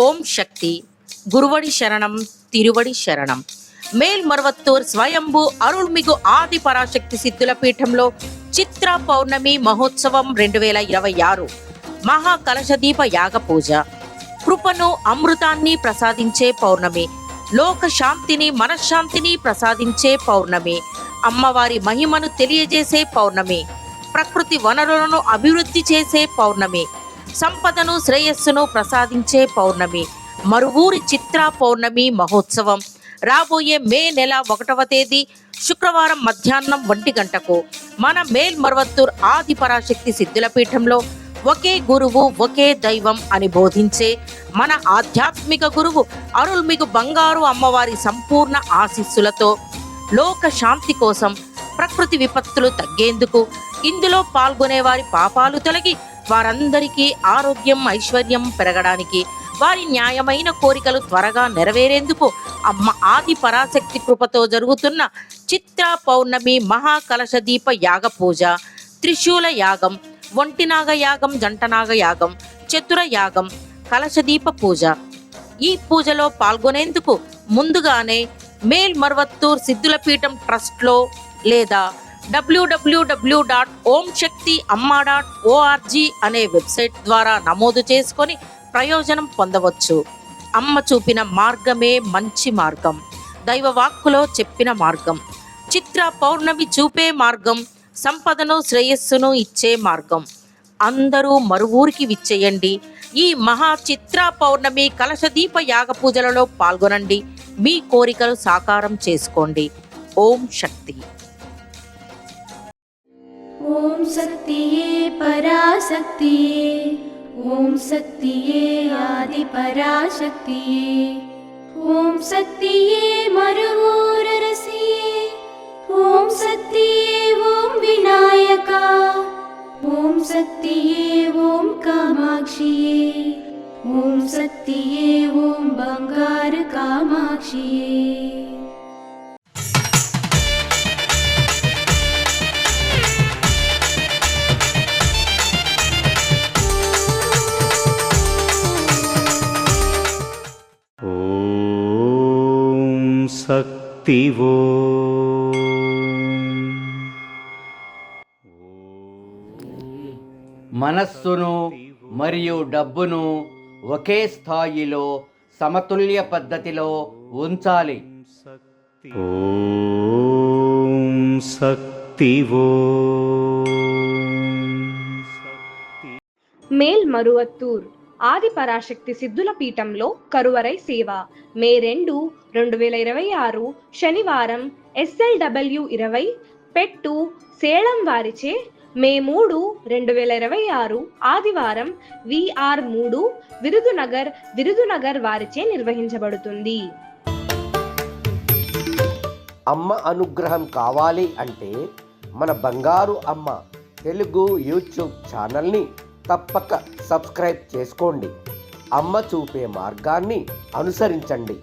ఓం శక్తి గురువడి శరణం తిరువడి శరణం. మేల్మరువత్తూర్ స్వయంభూ అరుள்మిగు ఆది పరాశక్తి సిద్ధుల పీఠంలో చిత్ర పౌర్ణమి మహోత్సవం 2026 మహా కలశదీప యాగ పూజ. కృపను అమృతాన్ని ప్రసాదించే పౌర్ణమి, లోక శాంతిని మనశ్శాంతిని ప్రసాదించే పౌర్ణమి, అమ్మవారి మహిమను తెలియజేసే పౌర్ణమి, ప్రకృతి వనరులను అభివృద్ధి చేసే పౌర్ణమి, సంపదను శ్రేయస్సును ప్రసాదించే పౌర్ణమి. మరువూరి చిత్ర పౌర్ణమి మహోత్సవం రాబోయే మే నెల 1వ తేదీ శుక్రవారం మధ్యాహ్నం 1 గంటకు మన మేల్మరువత్తూర్ ఆది పరాశక్తి సిద్ధుల పీఠంలో ఒకే గురువు ఒకే దైవం అని బోధించే మన ఆధ్యాత్మిక గురువు అరుల్మిగు బంగారు అమ్మవారి సంపూర్ణ ఆశీస్సులతో లోక శాంతి కోసం, ప్రకృతి విపత్తులు తగ్గేందుకు, ఇందులో పాల్గొనే వారి పాపాలు తొలగి వారందరికీ ఆరోగ్యం ఐశ్వర్యం పెరగడానికి, వారి న్యాయమైన కోరికలు త్వరగా నెరవేరేందుకు అమ్మ ఆది పరాశక్తి కృపతో జరుగుతున్న చిత్ర పౌర్ణమి మహాకలశదీప యాగ పూజ, త్రిశూల యాగం, ఒంటినాగ యాగం, జంటనాగ యాగం, చతుర యాగం, కలశదీప పూజ. ఈ పూజలో పాల్గొనేందుకు ముందుగానే మేల్మరువత్తూర్ సిద్ధులపీఠం ట్రస్ట్లో లేదా www.omshaktiamma.org అనే వెబ్సైట్ ద్వారా నమోదు చేసుకొని ప్రయోజనం పొందవచ్చు. అమ్మ చూపిన మార్గమే మంచి మార్గం, దైవవాక్కులో చెప్పిన మార్గం, చిత్ర పౌర్ణమి చూపే మార్గం, సంపదను శ్రేయస్సును ఇచ్చే మార్గం. అందరూ మరువూరికి విచ్చేయండి. ఈ మహా చిత్ర పౌర్ణమి కలశదీప యాగ పూజలలో పాల్గొనండి. మీ కోరికలు సాకారం చేసుకోండి. ఓం శక్తి. ఓం శక్తియే పరాశక్తియే, ఓం శక్తియే ఆది పరాశక్తియే, ఓం శక్తియే మరువూరరసియే, ఓం శక్తియే ఓం వినాయక, ఓం శక్తియే ఓం కామాక్షియే, ఓం శక్తియే ఓం బంగారు కామాక్షియే. శక్తివో మనస్సును మరియు డబ్బును ఒకే స్థాయిలో సమతుల్య పద్ధతిలో ఉంచాలి. ఓం శక్తివో. మేల్మరువత్తూర్ ఆది పరాశక్తి సిద్ధుల పీఠంలో కరువరై సేవ మే 2, 2026 శనివారం SLW 20 పెట్టు సేలం వారిచే, మే 3, 2026 ఆదివారం VR 3 విరుదునగర్ వారిచే నిర్వహించబడుతుంది. అమ్మ అనుగ్రహం కావాలి అంటే మన బంగారు అమ్మ తెలుగు యూట్యూబ్ ఛానల్ని తప్పక సబ్స్క్రైబ్ చేసుకోండి. అమ్మ చూపే మార్గాన్ని అనుసరించండి.